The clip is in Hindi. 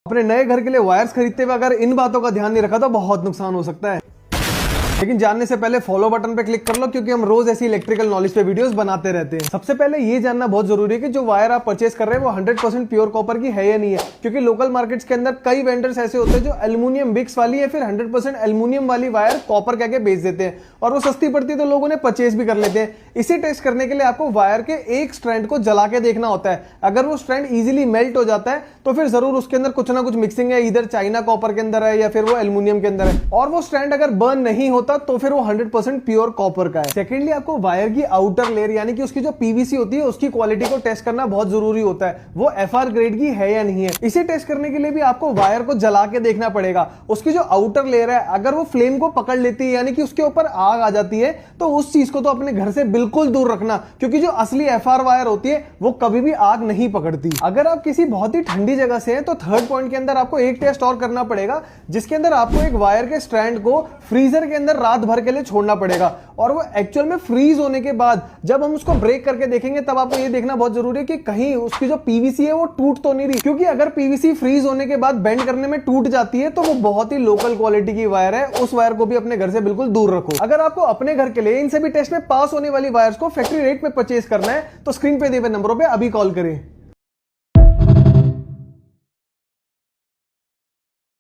अपने नए घर के लिए वायर्स खरीदते हुए अगर इन बातों का ध्यान नहीं रखा तो बहुत नुकसान हो सकता है। लेकिन जानने से पहले फॉलो बटन पे क्लिक कर लो, क्योंकि हम रोज ऐसी इलेक्ट्रिकल नॉलेज पे वीडियोस बनाते रहते हैं। सबसे पहले ये जानना बहुत जरूरी है कि जो वायर आप परचेस कर रहे हैं वो 100% प्योर कॉपर की है या नहीं है, क्योंकि लोकल मार्केट्स के अंदर कई वेंडर्स ऐसे होते हैं जो एल्यूमिनियम मिक्स वाली या फिर 100% एल्यूमिनियम वाली वायर कॉपर कह के बेच देते हैं और वो सस्ती पड़ती है तो लोगों ने परचेस भी कर लेते हैं। इसे टेस्ट करने के लिए आपको वायर के एक स्ट्रैंड को जला के देखना होता है। अगर वो स्ट्रैंड इजीली मेल्ट हो जाता है तो फिर जरूर उसके अंदर कुछ ना कुछ मिक्सिंग है, इधर चाइना कॉपर के अंदर है या फिर वो एल्यूमिनियम के अंदर है। और वो स्ट्रैंड अगर बर्न नहीं होता तो फिर वो 100% प्योर कॉपर का है। सेकेंडली, आपको वायर की आउटर लेयर यानी कि उसकी जो पीवीसी होती है उसकी क्वालिटी को टेस्ट करना बहुत जरूरी होता है, वो एफआर ग्रेड की है या नहीं है। इसे टेस्ट करने के लिए भी आपको वायर को जला के देखना पड़ेगा। उसकी जो आउटर लेयर है अगर वो फ्लेम को पकड़ लेती है यानी कि उसके ऊपर आग आ जाती है तो उस चीज को तो अपने घर से बिल्कुल दूर रखना, क्योंकि जो असली एफआर वायर होती है वो कभी भी आग नहीं पकड़ती। अगर आप किसी बहुत ही ठंडी जगह से हैं तो थर्ड पॉइंट के अंदर आपको एक टेस्ट और करना पड़ेगा, जिसके अंदर आपको एक वायर के स्ट्रैंड को फ्रीजर के अंदर रात भर के लिए छोड़ना पड़ेगा और वो एक्चुअल में फ्रीज होने के बाद जब हम उसको ब्रेक करके देखेंगे तब आपको ये देखना बहुत जरूरी है कि कहीं उसकी जो पीवीसी है वो टूट तो नहीं रही, क्योंकि अगर पीवीसी फ्रीज होने के बाद बेंड करने में टूट जाती है तो वो बहुत ही लोकल क्वालिटी की वायर है। उस वायर को भी अपने घर से बिल्कुल दूर रखो। अगर आपको अपने घर के लिए इन सभी टेस्ट में पास होने वाली वायर्स को फैक्ट्री रेट पे परचेज करना है तो स्क्रीन पे दिए हुए नंबरों पे अभी कॉल करें।